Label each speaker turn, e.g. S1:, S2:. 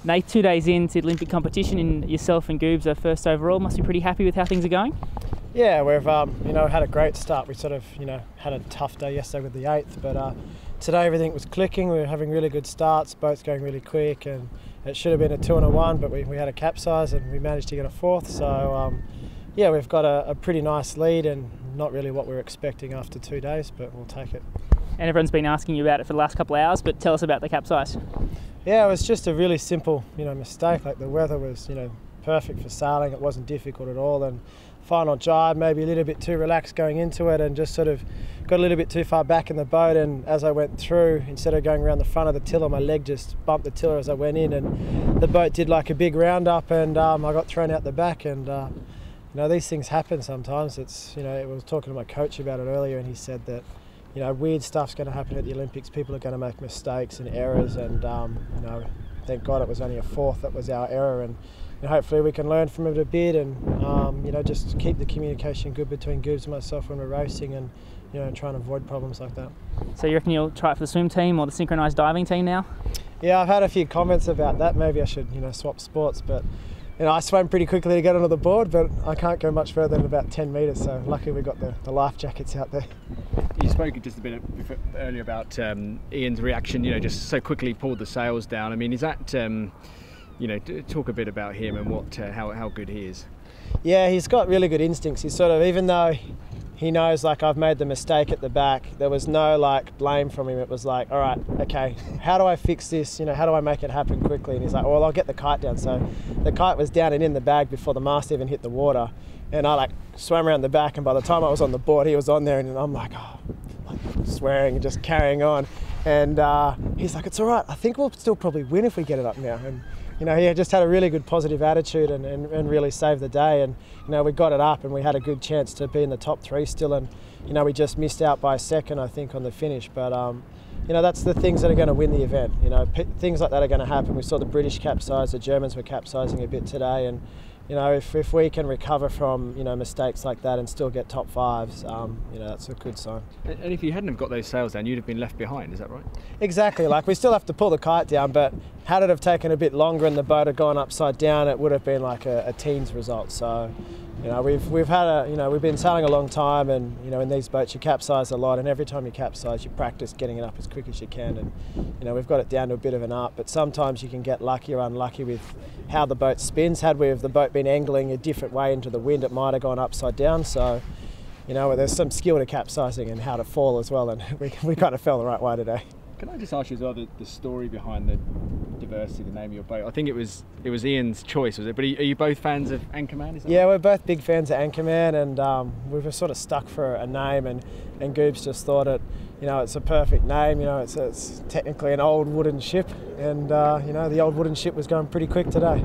S1: Nate, 2 days into the Olympic competition, and yourself and Goobs are first overall. Must be pretty happy with how things are going?
S2: Yeah, we've had a great start. We sort of had a tough day yesterday with the 8th, but today everything was clicking. We were having really good starts, boats going really quick, and it should have been a 2 and a 1, but we had a capsize and we managed to get a 4th. So yeah, we've got a pretty nice lead, and not really what we were expecting after 2 days, but we'll take it.
S1: And everyone's been asking you about it for the last couple of hours, but tell us about the capsize.
S2: Yeah, it was just a really simple, mistake. Like, the weather was, perfect for sailing. It wasn't difficult at all, and final jibe, maybe a little bit too relaxed going into it, and just sort of got a little bit too far back in the boat. And as I went through, instead of going around the front of the tiller, my leg just bumped the tiller as I went in, and the boat did like a big round-up, and I got thrown out the back. And these things happen sometimes. It's I was talking to my coach about it earlier, and he said that weird stuff's going to happen at the Olympics. People are going to make mistakes and errors, and thank God it was only a 4th that was our error, and hopefully we can learn from it a bit, and just keep the communication good between Goobs and myself when we're racing, and try and avoid problems like that.
S1: So you reckon you'll try it for the swim team or the synchronised diving team now?
S2: Yeah, I've had a few comments about that. Maybe I should swap sports, but I swam pretty quickly to get onto the board, but I can't go much further than about 10 metres, so luckily we got the life jackets out there.
S3: You spoke just a bit earlier about Ian's reaction, just so quickly pulled the sails down. I mean, is that, talk a bit about him and what how good he is? Yeah,
S2: he's got really good instincts. He's sort of, even though he knows, like, I've made the mistake at the back, there was no blame from him. It was like, all right, okay, how do I fix this? How do I make it happen quickly? And he's like, well, I'll get the kite down. So the kite was down and in the bag before the mast even hit the water. And I swam around the back, and by the time I was on the board, he was on there, and I'm like, swearing and just carrying on. And he's like, it's all right, I think we'll still probably win if we get it up now. And he just had a really good positive attitude, and really saved the day. And we got it up, and we had a good chance to be in the top 3 still. And we just missed out by a second, I think, on the finish. But that's the things that are going to win the event. Things like that are going to happen. We saw the British capsize, the Germans were capsizing a bit today, and if we can recover from mistakes like that and still get top 5s, that's a good sign.
S3: And if you hadn't have got those sails down, you'd have been left behind, is that right?
S2: Exactly. We still have to pull the kite down, but had it have taken a bit longer and the boat had gone upside down, it would have been like a teens result. So we've had we've been sailing a long time, and in these boats you capsize a lot, and every time you capsize you practice getting it up as quick as you can, and we've got it down to a bit of an art, but sometimes you can get lucky or unlucky with how the boat spins. Had the boat been angling a different way into the wind, it might have gone upside down. So there's some skill to capsizing and how to fall as well, and we kind of fell the right way today.
S3: Can I just ask you as well the story behind the diversity, the name of your boat? I think it was Ian's choice, was it? But are you both fans of Anchorman? Is that right?
S2: We're both big fans of Anchorman, and we were sort of stuck for a name, and Goobs just thought it's a perfect name. It's technically an old wooden ship, and the old wooden ship was going pretty quick today.